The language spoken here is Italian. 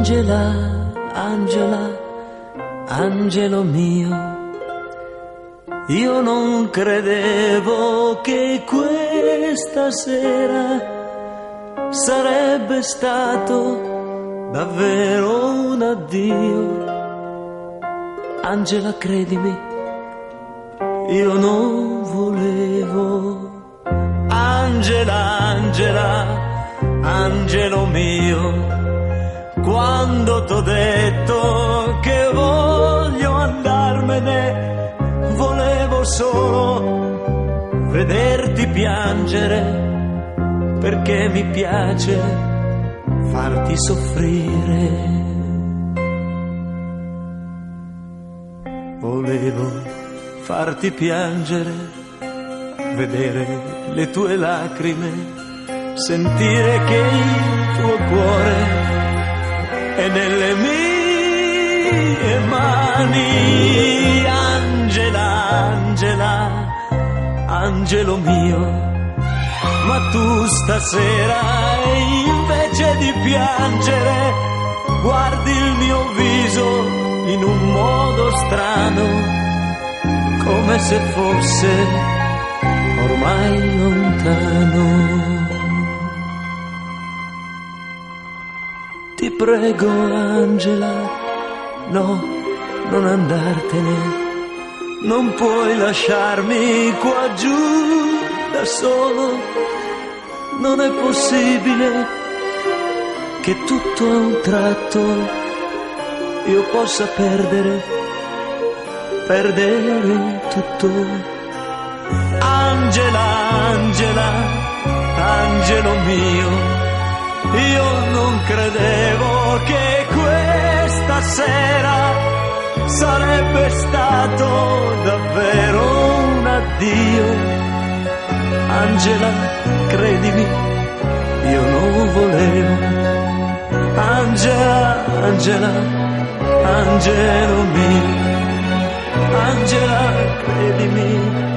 Angela, Angela, angelo mio, io non credevo che questa sera sarebbe stato davvero un addio. Angela, credimi, io non volevo. Angela, Angela, angelo mio, quando t'ho detto che voglio andarmene, volevo solo vederti piangere, perché mi piace farti soffrire. Volevo farti piangere, vedere le tue lacrime, sentire che il tuo cuore è nelle mie mani. Angela, Angela, angelo mio, ma tu stasera invece di piangere guardi il mio viso in un modo strano, come se fosse ormai lontano. Ti prego, Angela, no, non andartene, non puoi lasciarmi qua giù da solo. Non è possibile che tutto a un tratto io possa perdere tutto. Angela, Angela, angelo mio, io non credevo che questa sera sarebbe stato davvero un addio. Angela, credimi, io non volevo. Angela, Angela, angelo mio, Angela, credimi,